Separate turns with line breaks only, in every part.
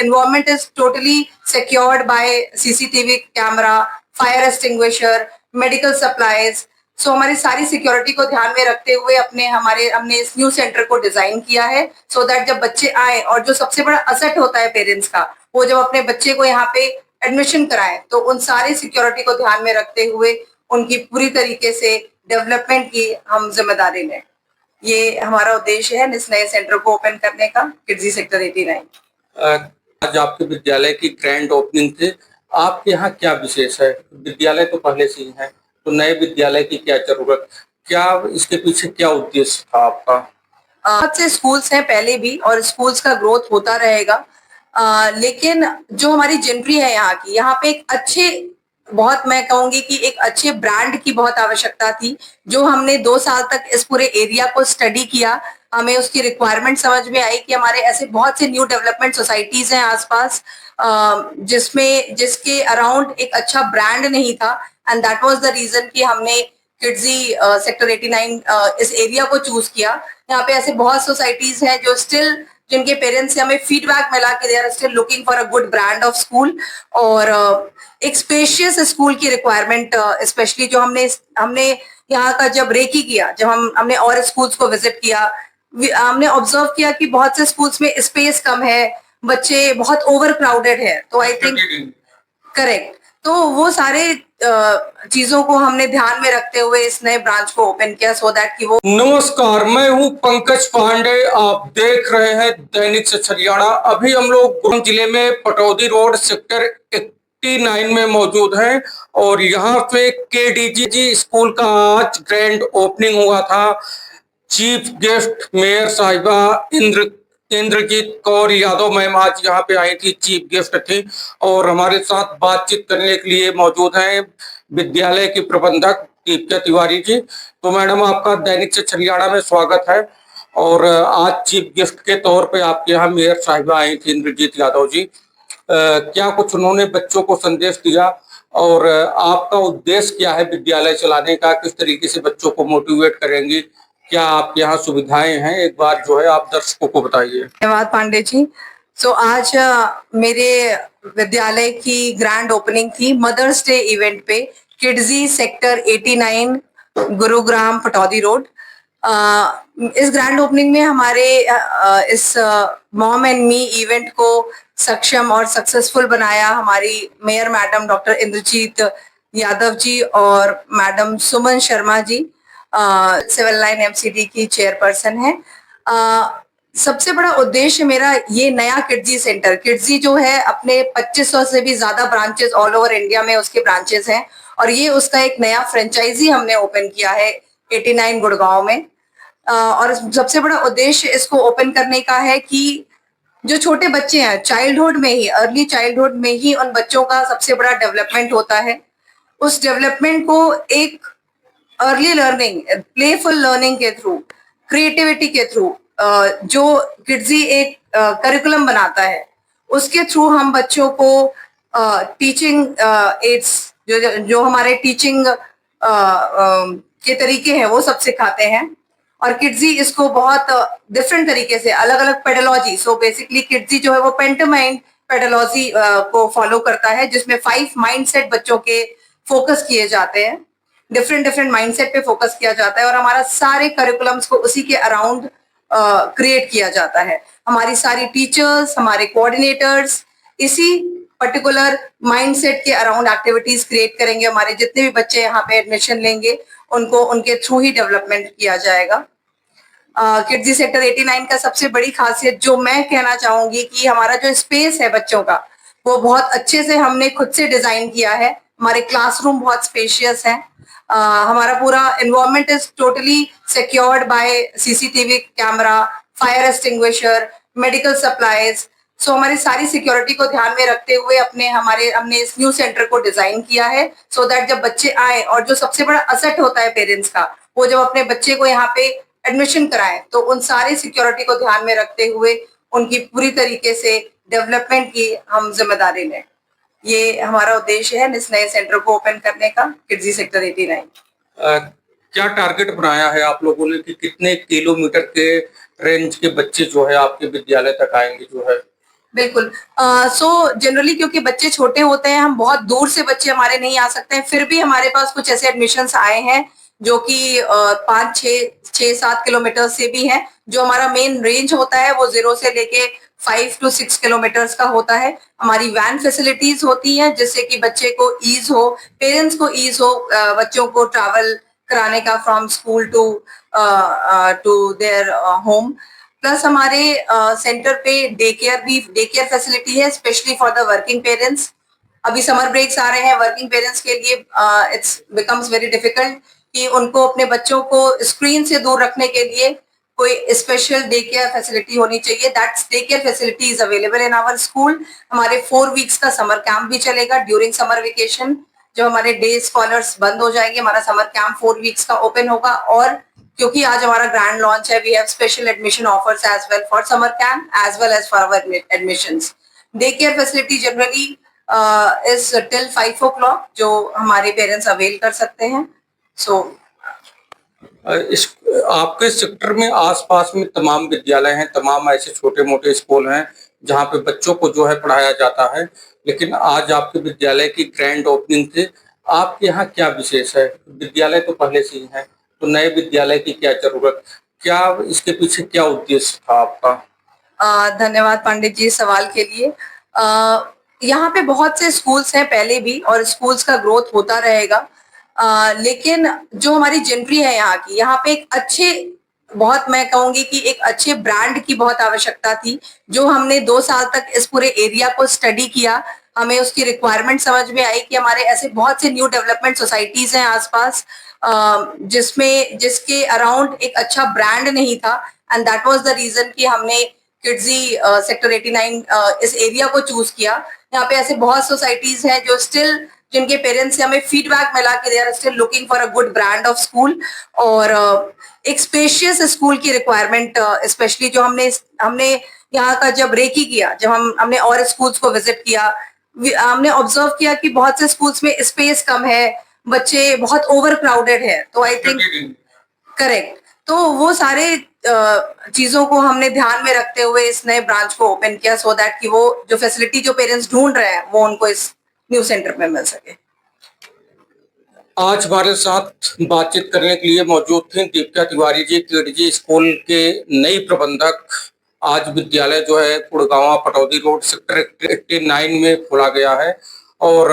environment is totally secured by CCTV camera, fire extinguisher, medical supplies. सो हमारी सारी security को ध्यान में रखते हुए हमने इस न्यू सेंटर को डिजाइन किया है सो दैट जब बच्चे आए और जो सबसे बड़ा असेट होता है पेरेंट्स का, वो जब अपने बच्चे को यहाँ पे एडमिशन कराएं तो उन सारी सिक्योरिटी को ध्यान में रखते हुए उनकी पूरी तरीके से डेवलपमेंट की हम जिम्मेदारी लें। ये हमारा उद्देश्य है इस नए सेंटर को ओपन करने का, किड्जी सेक्टर 89।
आज आपके विद्यालय की ग्रैंड ओपनिंग थी, आपके यहाँ क्या विशेष है? विद्यालय तो पहले से ही है, तो नए विद्यालय की क्या जरूरत, क्या इसके पीछे क्या उद्देश्य था आपका?
बहुत से स्कूल्स हैं पहले भी और स्कूल्स का ग्रोथ होता रहेगा, लेकिन जो हमारी जिनरी है यहाँ पे एक अच्छे, बहुत मैं कहूंगी कि एक अच्छे ब्रांड की बहुत आवश्यकता थी। जो हमने 2 साल तक इस पूरे एरिया को स्टडी किया, हमें उसकी रिक्वायरमेंट समझ में आई कि हमारे ऐसे बहुत से न्यू डेवलपमेंट सोसाइटीज हैं आसपास जिसके अराउंड एक अच्छा ब्रांड नहीं था, and that was the reason कि हमने किड्जी सेक्टर 89 इस एरिया को चूज किया। यहाँ पे ऐसे बहुत सोसाइटीज हैं जो स्टिल, जिनके पेरेंट्स से हमें फीडबैक मिला कि they are still looking for a good brand of school, और एक स्पेशियस स्कूल की रिक्वायरमेंट, स्पेशली जो हमने यहाँ का जब रेकी किया, जब हमने और स्कूल्स को विजिट किया, हमने ऑब्जर्व किया कि बहुत से स्कूल्स में स्पेस कम है, बच्चे बहुत ओवर क्राउडेड है, तो आई थिंक करेक्ट, तो वो सारे चीजों को हमने ध्यान में रखते हुए इस नए ब्रांच को ओपन किया सो दैट कि वो।
नमस्कार, मैं हूं पंकज पांडे, आप देख रहे हैं दैनिक सच हरियाणा। अभी हम लोग गुरुग्राम जिले में पटौदी रोड सेक्टर 89 में मौजूद हैं और यहाँ पे केडीजी स्कूल का आज ग्रैंड ओपनिंग हुआ था। चीफ गेस्ट मेयर साहिबा इंद्रजीत कौर यादव मैम आज यहाँ पे आई थी, चीफ गेस्ट थी, और हमारे साथ बातचीत करने के लिए मौजूद हैं विद्यालय की प्रबंधक दीप्ति तिवारी जी। तो मैडम, आपका दैनिक सच हरियाणा में स्वागत है। और आज चीफ गेस्ट के तौर पे आपके यहाँ मेयर साहिबा आई थी इंद्रजीत यादव जी, क्या कुछ उन्होंने बच्चों को संदेश दिया और आपका उद्देश्य क्या है विद्यालय चलाने का? किस तरीके से बच्चों को मोटिवेट करेंगी? क्या आपके यहाँ सुविधाएं हैं? एक बार जो है आप दर्शकों को बताइए।
धन्यवाद पांडे जी। सो आज मेरे विद्यालय की ग्रैंड ओपनिंग थी मदर्स डे इवेंट पे, Kidzy sector 89 Gurugram Pataudi road. इस ग्रैंड ओपनिंग में हमारे इस मॉम एंड मी इवेंट को सक्षम और सक्सेसफुल बनाया हमारी mayor madam doctor Indrajit Yadav ji और madam Suman Sharma ji, civil line MCD की चेयरपर्सन है। सबसे बड़ा उद्देश्य मेरा ये नया किड्जी सेंटर, किड्जी जो है अपने 2500 से भी ज्यादा ब्रांचेस ऑल ओवर इंडिया में उसके ब्रांचेस हैं, और ये उसका एक नया फ्रेंचाइजी हमने ओपन किया है 89 गुड़गांव में। और सबसे बड़ा उद्देश्य इसको ओपन करने का है कि जो छोटे बच्चे हैं, चाइल्डहुड में ही, अर्ली चाइल्डहुड में ही उन बच्चों का सबसे बड़ा डेवलपमेंट होता है। उस डेवलपमेंट को एक अर्ली लर्निंग, प्लेफुल लर्निंग के थ्रू, क्रिएटिविटी के थ्रू, जो किड्जी एक करिकुलम बनाता है, उसके थ्रू हम बच्चों को टीचिंग एड्स, जो हमारे टीचिंग के तरीके हैं वो सब सिखाते हैं। और किड्जी इसको बहुत डिफरेंट तरीके से, अलग अलग पेडोलॉजी, सो बेसिकली किड्जी जो है वो पेंटोमाइंड पेडोलॉजी को फॉलो करता है, जिसमें 5 माइंडसेट बच्चों के फोकस किए जाते हैं, डिफरेंट माइंडसेट पे फोकस किया जाता है, और हमारा सारे करिकुलम्स को उसी के अराउंड क्रिएट किया जाता है। हमारी सारी टीचर्स, हमारे कोऑर्डिनेटर्स इसी पर्टिकुलर माइंडसेट के अराउंड एक्टिविटीज क्रिएट करेंगे। हमारे जितने भी बच्चे यहाँ पे एडमिशन लेंगे उनको उनके थ्रू ही डेवलपमेंट किया जाएगा। किड्जी सेक्टर 89 का सबसे बड़ी खासियत जो मैं कहना चाहूंगी कि हमारा जो स्पेस है बच्चों का, वो बहुत अच्छे से हमने खुद से डिजाइन किया है। हमारे क्लासरूम बहुत स्पेशियस हैं। हमारा पूरा environment is totally secured by CCTV camera, fire extinguisher, medical supplies. So हमारी सारी सिक्योरिटी को ध्यान में रखते हुए हमने इस न्यू सेंटर को डिजाइन किया है सो दैट जब बच्चे आए और जो सबसे बड़ा असेट होता है पेरेंट्स का, वो जब अपने बच्चे को यहाँ पे एडमिशन कराएं तो उन सारी सिक्योरिटी को ध्यान में रखते हुए उनकी पूरी तरीके से डेवलपमेंट की हम जिम्मेदारी लें। ये हमारा उद्देश्य है इस नए सेंटर को ओपन करने का, किड्जी सेक्टर 89।
क्या टारगेट बनाया है आप लोगों ने कि कितने किलोमीटर के रेंज के बच्चे जो है आपके विद्यालय तक आएंगे जो है?
बिल्कुल। सो जनरली क्योंकि बच्चे छोटे होते हैं, हम बहुत दूर से बच्चे हमारे नहीं आ सकते हैं, फिर भी हमारे पास कुछ ऐसे एडमिशन्स आए हैं जो कि 5-6 7 किलोमीटर से भी हैं। जो हमारा मेन रेंज होता है वो 0 से लेके 5 to 6 किलोमीटर्स का होता है। हमारी वैन फैसिलिटीज होती हैं जिससे कि बच्चे को ईज़ हो, पेरेंट्स को ईज़ हो बच्चों को ट्रैवल कराने का from school to their home. Plus हमारे सेंटर पे डे केयर फैसिलिटी है specially for the working parents. अभी समर ब्रेक्स आ रहे हैं, वर्किंग पेरेंट्स के लिए इट्स बिकम्स वेरी डिफिकल्ट कि उनको अपने बच्चों को स्क्रीन से दूर रखने के लिए कोई स्पेशल डे केयर फैसिलिटी होनी चाहिए। That's day care facility is available in our school. हमारे 4 वीक्स का समर कैंप भी चलेगा ड्यूरिंग समर वेकेशन। जब हमारे डे स्कॉलर्स बंद हो जाएंगे, हमारा समर कैंप 4 वीक्स का ओपन होगा। और क्योंकि आज हमारा ग्रैंड लॉन्च है, we have special admission offers as well for summer camp as well as for our admissions. Day care facility generally is till 5 o'clock जो हमारे पेरेंट्स अवेल कर सकते हैं। सो
इस आपके सेक्टर में आसपास में तमाम विद्यालय हैं, तमाम ऐसे छोटे मोटे स्कूल हैं जहाँ पे बच्चों को जो है पढ़ाया जाता है, लेकिन आज आपके विद्यालय की ग्रैंड ओपनिंग थी। आपके यहाँ क्या विशेष है? विद्यालय तो पहले से ही है, तो नए विद्यालय की क्या जरूरत, क्या इसके पीछे क्या उद्देश्य था आपका?
धन्यवाद पंडित जी सवाल के लिए। यहाँ पे बहुत से स्कूल्स हैं पहले भी और स्कूल्स का ग्रोथ होता रहेगा। लेकिन जो हमारी जेंट्री है यहाँ पे एक अच्छे, बहुत मैं कहूंगी कि एक अच्छे ब्रांड की बहुत आवश्यकता थी। जो हमने 2 साल तक इस पूरे एरिया को स्टडी किया, हमें उसकी रिक्वायरमेंट समझ में आई कि हमारे ऐसे बहुत से न्यू डेवलपमेंट सोसाइटीज हैं आसपास जिसमें जिसके अराउंड एक अच्छा ब्रांड नहीं था। And that was the reason कि हमने किड्जी सेक्टर 89 इस एरिया को चूज किया। यहाँ पे ऐसे बहुत सोसाइटीज हैं जो स्टिल, जिनके पेरेंट्स से हमें फीडबैक मिला कि they are still looking for a good brand of school. और एक स्पेशियस स्कूल की रिक्वायरमेंट स्पेशली जो हमने हमने यहाँ का जब रेकी किया, जब हमने और स्कूल्स को विजिट किया, हमने ऑब्जर्व किया कि बहुत से स्कूल्स में स्पेस कम है, बच्चे बहुत ओवर क्राउडेड है। तो आई थिंक करेक्ट, तो वो सारे चीजों को हमने ध्यान में रखते हुए इस नए ब्रांच को ओपन किया सो दैट कि वो जो फैसिलिटी जो पेरेंट्स ढूंढ रहे हैं वो उनको इस न्यू सेंटर में मिल सके।
आज हमारे साथ बातचीत करने के लिए मौजूद थी दीपिका तिवारी जी, केडीजी स्कूल के नई प्रबंधक। आज विद्यालय जो है गुड़गांव पटौदी रोड सेक्टर 89 में खोला गया है और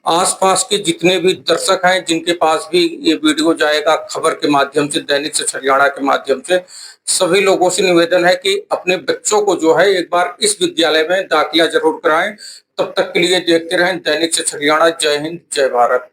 आसपास के जितने भी दर्शक हैं जिनके पास भी ये वीडियो जाएगा खबर के माध्यम से, दैनिक सच हरियाणा के माध्यम से, सभी लोगों से निवेदन है कि अपने बच्चों को जो है एक बार इस विद्यालय में दाखिला जरूर कराएं। तब तक के लिए देखते रहें दैनिक सच हरियाणा। जय हिंद, जय भारत।